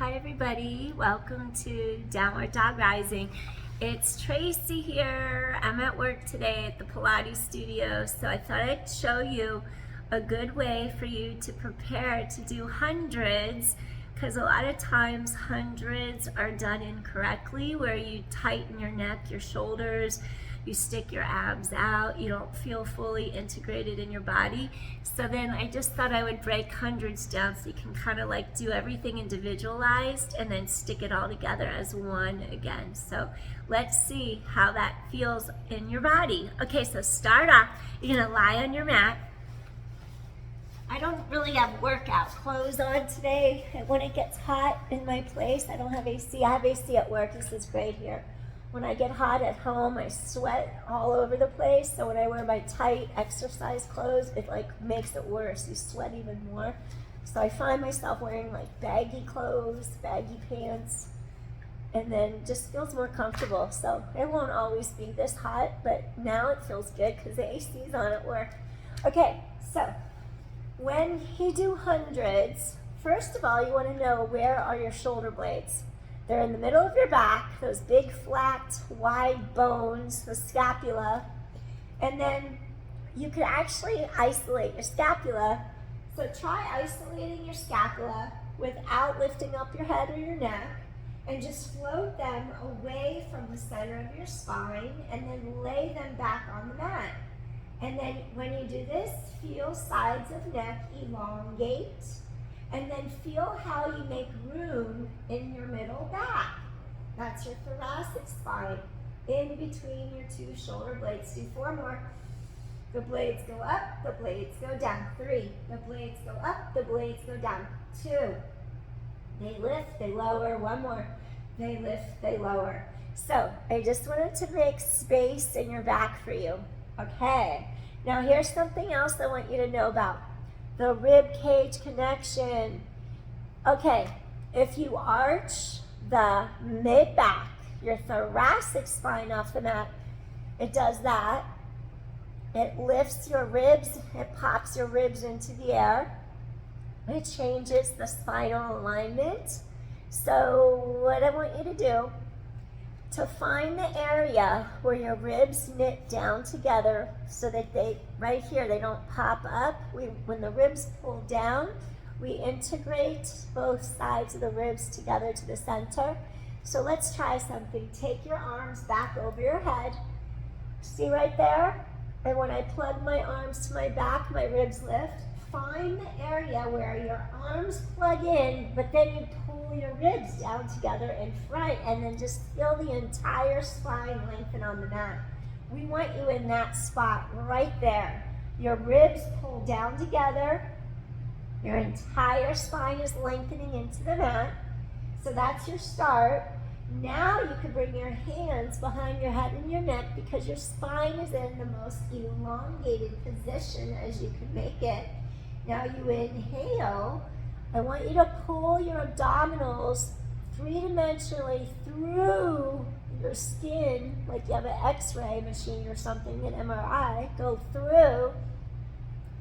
Hi everybody, welcome to Downward Dog Rising. It's Tracy here. I'm at work today at the Pilates studio, so I thought I'd show you a good way for you to prepare to do hundreds, because a lot of times hundreds are done incorrectly, where you tighten your neck, your shoulders, you stick your abs out, you don't feel fully integrated in your body. So then I just thought I would break hundreds down so you can kind of like do everything individualized and then stick it all together as one again. So let's see how that feels in your body. Okay, so start off, you're gonna lie on your mat. I don't really have workout clothes on today. When it gets hot in my place, I don't have AC. I have AC at work, this is great here. When I get hot at home, I sweat all over the place. So when I wear my tight exercise clothes, it like makes it worse. You sweat even more. So I find myself wearing like baggy clothes, baggy pants, and then just feels more comfortable. So it won't always be this hot, but now it feels good because the AC is on at work. Okay, so when you do hundreds, first of all, you want to know where are your shoulder blades. They're in the middle of your back, those big, flat, wide bones, the scapula. And then you can actually isolate your scapula. So try isolating your scapula without lifting up your head or your neck, and just float them away from the center of your spine and then lay them back on the mat. And then when you do this, feel sides of neck elongate. And then feel how you make room in your middle back. That's your thoracic spine, in between your two shoulder blades. Do 4 more. The blades go up, the blades go down. 3, the blades go up, the blades go down. 2, they lift, they lower. 1 more, they lift, they lower. So I just wanted to make space in your back for you. Okay, now here's something else I want you to know about. The rib cage connection. Okay, if you arch the mid back, your thoracic spine off the mat, it does that. It lifts your ribs, it pops your ribs into the air. It changes the spinal alignment. So what I want you to do, to find the area where your ribs knit down together so that they, right here, they don't pop up. When the ribs pull down, we integrate both sides of the ribs together to the center. So let's try something. Take your arms back over your head. See right there? And when I plug my arms to my back, my ribs lift. Find the area where your arms plug in, but then you pull your ribs down together in front, and then just feel the entire spine lengthen on the mat. We want you in that spot right there. Your ribs pull down together. Your entire spine is lengthening into the mat. So that's your start. Now you can bring your hands behind your head and your neck, because your spine is in the most elongated position as you can make it. Now you inhale. I want you to pull your abdominals 3-dimensionally through your skin, like you have an X-ray machine or something, an MRI, go through,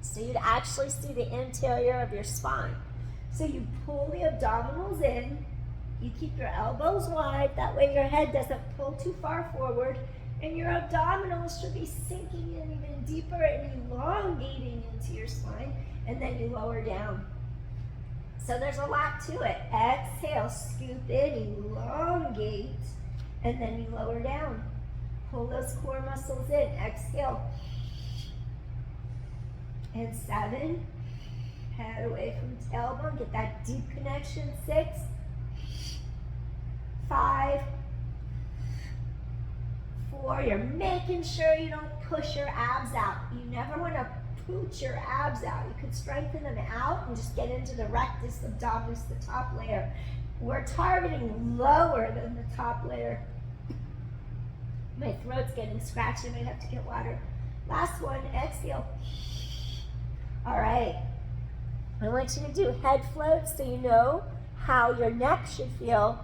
so you'd actually see the interior of your spine. So you pull the abdominals in, you keep your elbows wide, that way your head doesn't pull too far forward, and your abdominals should be sinking in even deeper and elongating into your spine, and then you lower down. So there's a lot to it. Exhale, scoop in, elongate, and then you lower down. Pull those core muscles in. Exhale. And 7. Head away from tailbone. Get that deep connection. 6. 5. 4. You're making sure you don't push your abs out. You never want to pooch your abs out. You could strengthen them out and just get into the rectus abdominis, the top layer. We're targeting lower than the top layer. My throat's getting scratchy. I might have to get water. Last one, exhale. All right. I want you to do head floats so you know how your neck should feel.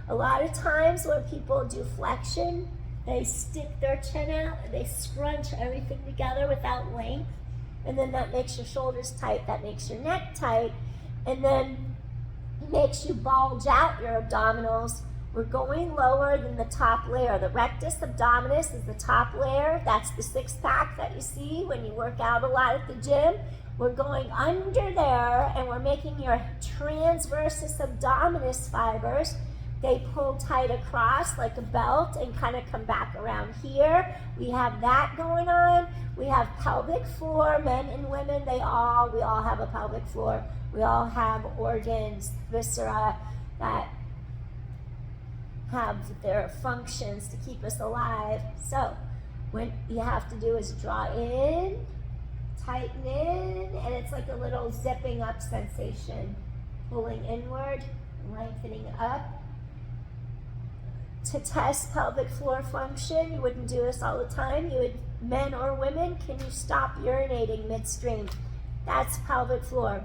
A lot of times when people do flexion, they stick their chin out and they scrunch everything together without length. And then that makes your shoulders tight, that makes your neck tight, and then It makes you bulge out your abdominals. We're going lower than the top layer. The rectus abdominis is the top layer. That's the six-pack that you see when you work out a lot at the gym. We're going under there, and we're making your transversus abdominis fibers. They pull tight across like a belt and kind of come back around here. We have that going on. We have pelvic floor, men and women, we all have a pelvic floor. We all have organs, viscera that have their functions to keep us alive. So what you have to do is draw in, tighten in, and it's like a little zipping up sensation. Pulling inward, lengthening up. To test pelvic floor function, you wouldn't do this all the time. You would, men or women, can you stop urinating midstream? That's pelvic floor.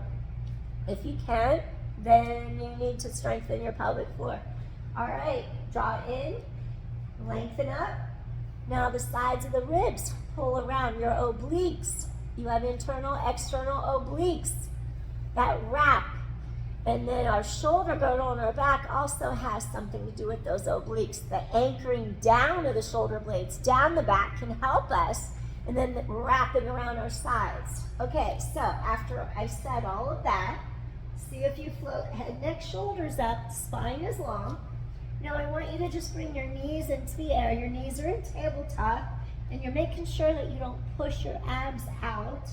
If you can't, then you need to strengthen your pelvic floor. All right, draw in, lengthen up. Now the sides of the ribs, pull around your obliques. You have internal, external obliques that wrap. And then our shoulder girdle on our back also has something to do with those obliques. The anchoring down of the shoulder blades, down the back, can help us, and then the wrapping around our sides. Okay, so after I said all of that, see if you float head, neck, shoulders up, spine is long. Now I want you to just bring your knees into the air. Your knees are in tabletop, and you're making sure that you don't push your abs out.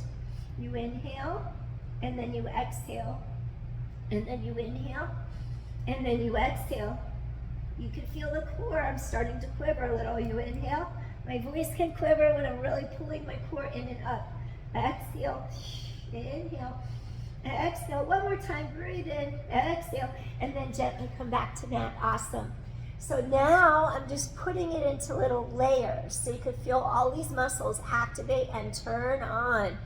You inhale, and then you exhale. And then you inhale, and then you exhale. You can feel the core. I'm starting to quiver a little. You inhale. My voice can quiver when I'm really pulling my core in and up. Exhale, inhale, exhale. One more time, breathe in, exhale, and then gently come back to that. Awesome. So now I'm just putting it into little layers so you can feel all these muscles activate and turn on.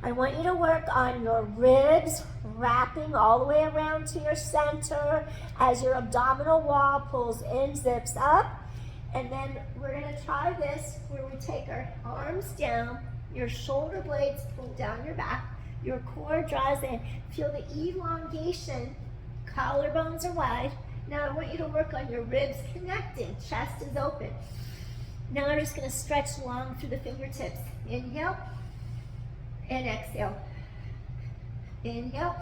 I want you to work on your ribs, wrapping all the way around to your center as your abdominal wall pulls in, zips up. And then we're going to try this where we take our arms down, your shoulder blades pull down your back, your core draws in. Feel the elongation, collarbones are wide. Now I want you to work on your ribs connecting, chest is open. Now I'm just going to stretch long through the fingertips. Inhale. And exhale. Inhale.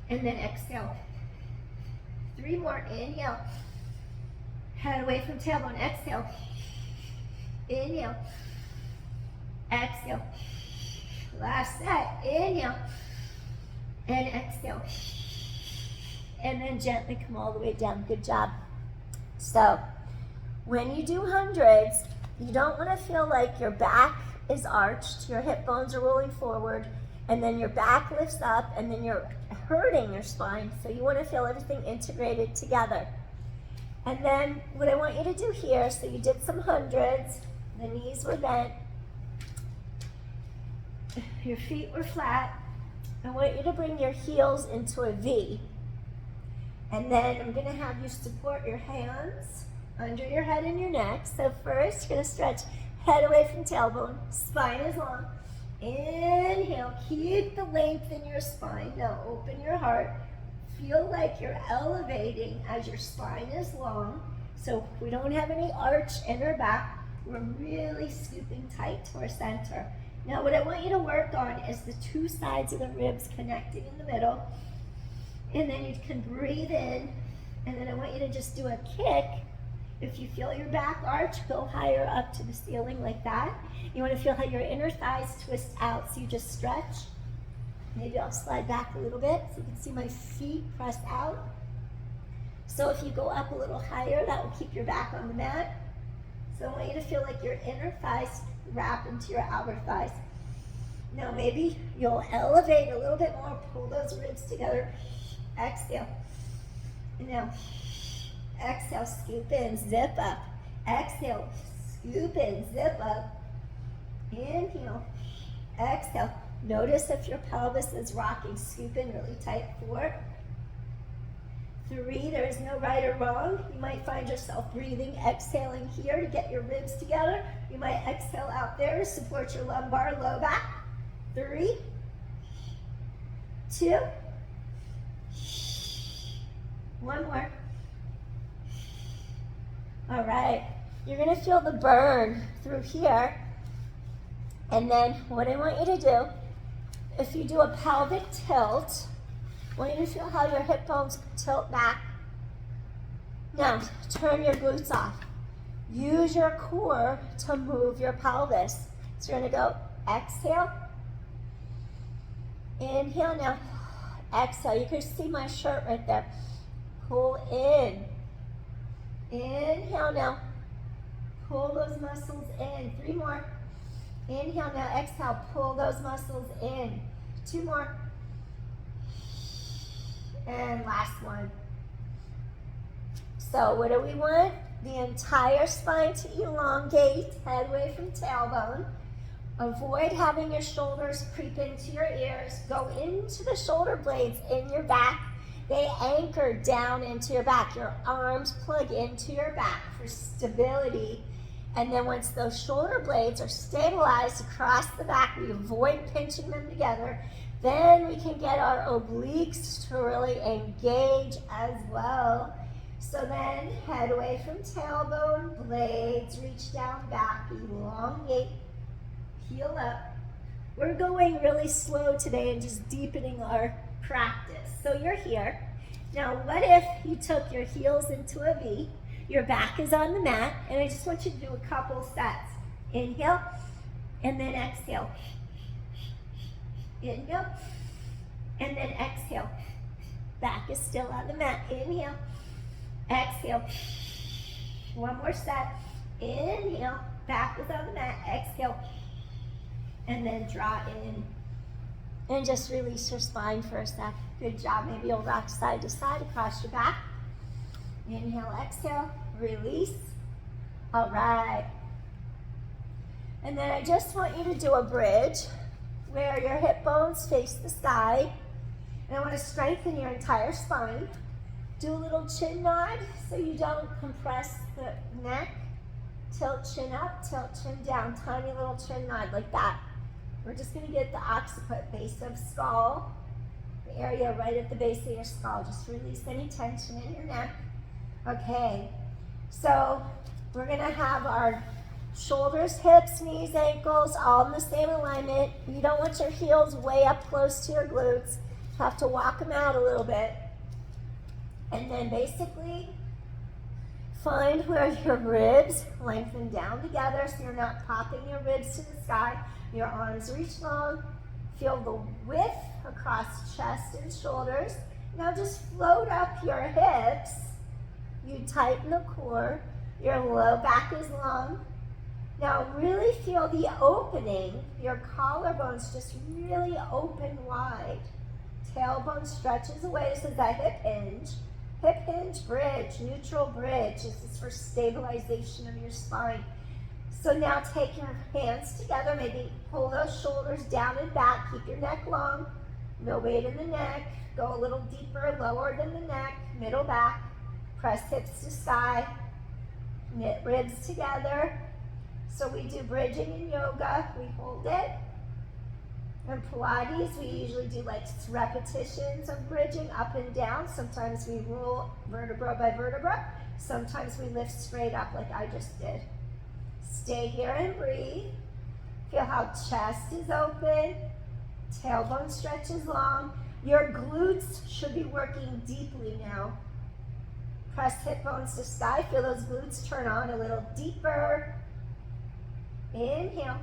And then exhale. 3 more. Inhale. Head away from tailbone. Exhale. Inhale. Exhale. Last set. Inhale. And exhale. And then gently come all the way down. Good job. So, when you do 100s, you don't want to feel like your back is arched, your hip bones are rolling forward, and then your back lifts up, and then you're hurting your spine. So you want to feel everything integrated together. And then what I want you to do here, so you did some 100s, the knees were bent, your feet were flat. I want you to bring your heels into a V. And then I'm going to have you support your hands under your head and your neck. So first, you're going to stretch head away from tailbone, spine is long. Inhale, keep the length in your spine. Now open your heart. Feel like you're elevating as your spine is long. So we don't have any arch in our back. We're really scooping tight to our center. Now what I want you to work on is the 2 sides of the ribs connecting in the middle. And then you can breathe in. And then I want you to just do a kick. If you feel your back arch, go higher up to the ceiling like that. You want to feel how your inner thighs twist out, so you just stretch. Maybe I'll slide back a little bit so you can see my feet press out. So if you go up a little higher, that will keep your back on the mat. So I want you to feel like your inner thighs wrap into your outer thighs. Now maybe you'll elevate a little bit more, pull those ribs together. Exhale. And now exhale, scoop in, zip up. Exhale, scoop in, zip up. Inhale, exhale. Notice if your pelvis is rocking, scoop in really tight. 4, 3, there is no right or wrong. You might find yourself breathing, exhaling here to get your ribs together. You might exhale out there to support your lumbar, low back. 3, 2, One more. All right. You're going to feel the burn through here. And then what I want you to do, if you do a pelvic tilt, I want you to feel how your hip bones tilt back. Now, turn your glutes off. Use your core to move your pelvis. So you're going to go exhale. Inhale now. Exhale. You can see my shirt right there. Pull in. Inhale now. Pull those muscles in. 3 more. Inhale now. Exhale. Pull those muscles in. 2 more. And last one. So what do we want? The entire spine to elongate, head away from tailbone. Avoid having your shoulders creep into your ears. Go into the shoulder blades in your back. They anchor down into your back. Your arms plug into your back for stability. And then once those shoulder blades are stabilized across the back, we avoid pinching them together. Then we can get our obliques to really engage as well. So then head away from tailbone, blades reach down back, elongate, heel up. We're going really slow today and just deepening our practice. So you're here. Now what if you took your heels into a V, your back is on the mat, and I just want you to do a couple sets. Inhale, and then exhale. Inhale, and then exhale. Back is still on the mat. Inhale. Exhale. One more set. Inhale. Back is on the mat. Exhale. And then draw in. And just release your spine for a sec. Good job. Maybe you'll rock side to side across your back. Inhale, exhale. Release. All right. And then I just want you to do a bridge where your hip bones face the sky. And I want to strengthen your entire spine. Do a little chin nod so you don't compress the neck. Tilt chin up, tilt chin down. Tiny little chin nod like that. We're just going to get the occiput, base of skull, the area right at the base of your skull. Just release any tension in your neck. Okay, so we're going to have our shoulders, hips, knees, ankles, all in the same alignment. You don't want your heels way up close to your glutes. You have to walk them out a little bit. And then basically find where your ribs lengthen down together so you're not popping your ribs to the sky. Your arms reach long. Feel the width across chest and shoulders. Now just float up your hips. You tighten the core. Your low back is long. Now really feel the opening. Your collarbones just really open wide. Tailbone stretches away. This is that hip hinge. Hip hinge bridge, neutral bridge. This is for stabilization of your spine. So now take your hands together. Maybe pull those shoulders down and back. Keep your neck long. No weight in the neck. Go a little deeper, lower than the neck. Middle back. Press hips to sky. Knit ribs together. So we do bridging in yoga. We hold it. In Pilates, we usually do like repetitions of bridging up and down. Sometimes we roll vertebra by vertebra. Sometimes we lift straight up like I just did. Stay here and breathe. Feel how chest is open. Tailbone stretches long. Your glutes should be working deeply now. Press hip bones to sky. Feel those glutes turn on a little deeper. Inhale.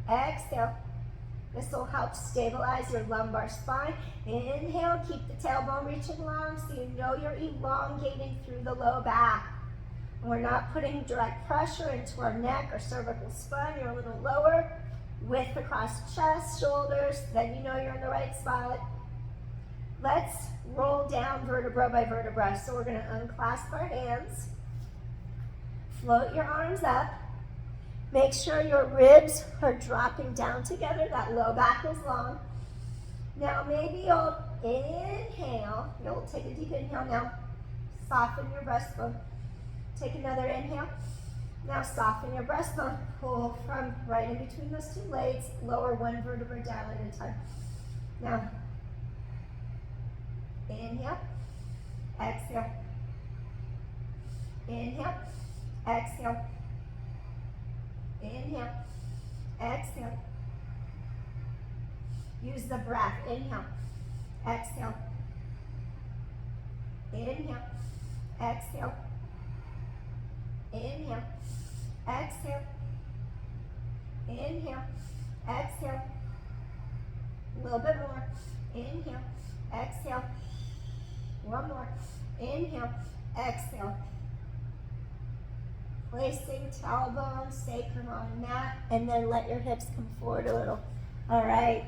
Exhale. This will help stabilize your lumbar spine. Inhale, keep the tailbone reaching long so you know you're elongating through the low back. And we're not putting direct pressure into our neck or cervical spine. You're a little lower. Width across chest, shoulders, then you know you're in the right spot. Let's roll down vertebra by vertebra. So we're going to unclasp our hands. Float your arms up. Make sure your ribs are dropping down together. That low back is long. Now maybe you'll inhale. You'll take a deep inhale now. Soften your breastbone. Take another inhale. Now soften your breastbone. Pull from right in between those two legs. Lower one vertebra down at a time. Now, inhale. exhale. Inhale, exhale. Inhale, exhale. Use the breath. Inhale, exhale. Inhale, exhale. Inhale, exhale. Inhale, exhale. A little bit more. Inhale, exhale. One more. Inhale, exhale. Placing tailbone, sacrum on mat, and then let your hips come forward a little. All right.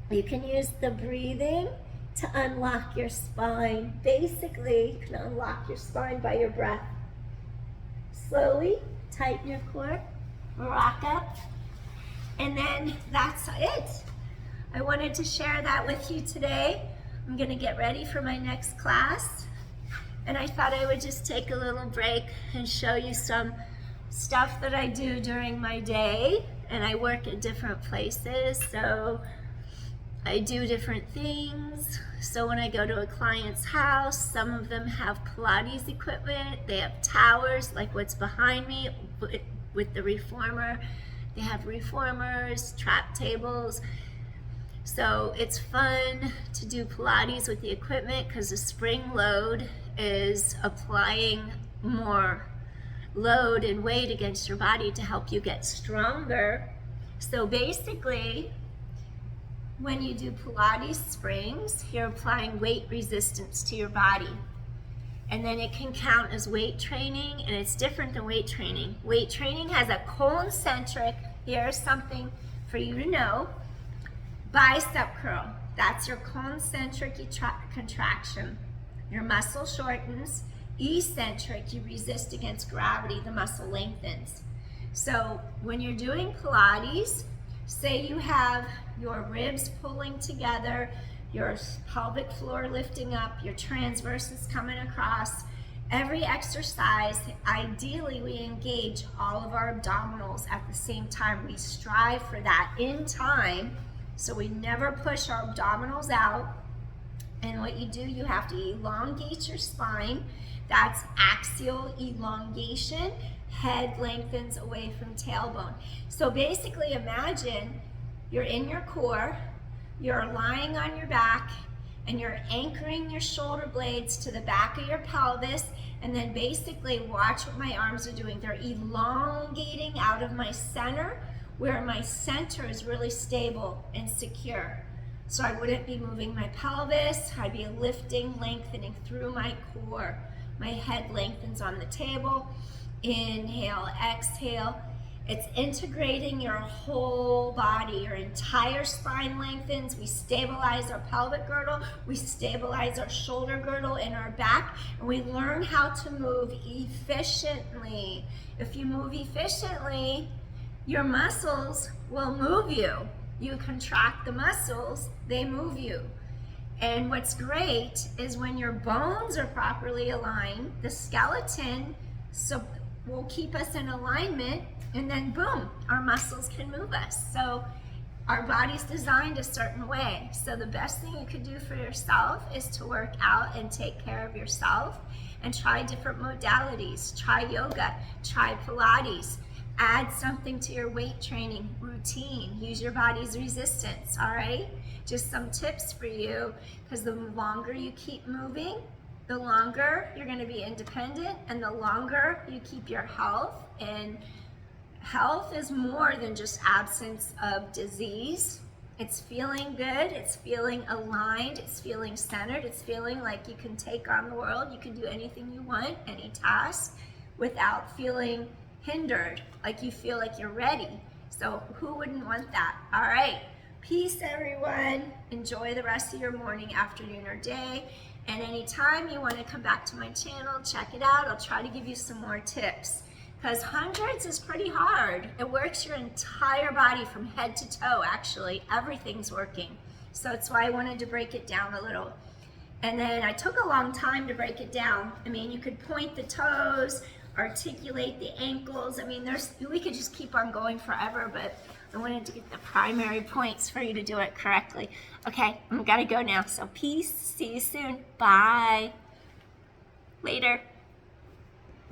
You can use the breathing to unlock your spine. Basically, you can unlock your spine by your breath. Slowly tighten your core, rock up, and then that's it. I wanted to share that with you today. I'm gonna get ready for my next class, and I thought I would just take a little break and show you some stuff that I do during my day. And I work at different places, so I do different things. So when I go to a client's house, some of them have Pilates equipment. They have towers like what's behind me with the reformer. They have reformers, trap tables. So it's fun to do Pilates with the equipment because the spring load is applying more load and weight against your body to help you get stronger. So basically, when you do Pilates springs, you're applying weight resistance to your body. And then it can count as weight training, and it's different than weight training. Weight training has a concentric, here's something for you to know, bicep curl. That's your concentric contraction. Your muscle shortens. Eccentric, you resist against gravity, the muscle lengthens. So when you're doing Pilates, say you have your ribs pulling together, your pelvic floor lifting up, your transverses coming across. Every exercise, ideally we engage all of our abdominals at the same time. We strive for that in time, so we never push our abdominals out. And what you do, you have to elongate your spine. That's axial elongation. Head lengthens away from tailbone. So basically imagine you're in your core, you're lying on your back, and you're anchoring your shoulder blades to the back of your pelvis, and then basically watch what my arms are doing. They're elongating out of my center, where my center is really stable and secure. So I wouldn't be moving my pelvis, I'd be lifting, lengthening through my core. My head lengthens on the table. Inhale, exhale. It's integrating your whole body. Your entire spine lengthens. We stabilize our pelvic girdle. We stabilize our shoulder girdle in our back. And we learn how to move efficiently. If you move efficiently, your muscles will move you. You contract the muscles, they move you. And what's great is when your bones are properly aligned, the skeleton will keep us in alignment, and then boom, our muscles can move us. So our body's designed a certain way. So the best thing you could do for yourself is to work out and take care of yourself and try different modalities. Try yoga, try Pilates. Add something to your weight training routine. Use your body's resistance, all right? Just some tips for you, because the longer you keep moving, the longer you're gonna be independent, and the longer you keep your health. And health is more than just absence of disease. It's feeling good, it's feeling aligned, it's feeling centered, it's feeling like you can take on the world, you can do anything you want, any task, without feeling hindered, like you feel like you're ready. So who wouldn't want that? All right, peace everyone. Enjoy the rest of your morning, afternoon, or day. And anytime you want to come back to my channel, check it out. I'll try to give you some more tips, because 100's is pretty hard. It works your entire body from head to toe. Actually, everything's working. So it's why I wanted to break it down a little. And then I took a long time to break it down. I mean, you could point the toes, articulate the ankles. I mean, we could just keep on going forever, but I wanted to get the primary points for you to do it correctly. Okay, I'm gotta go now. So peace, see you soon, bye. Later.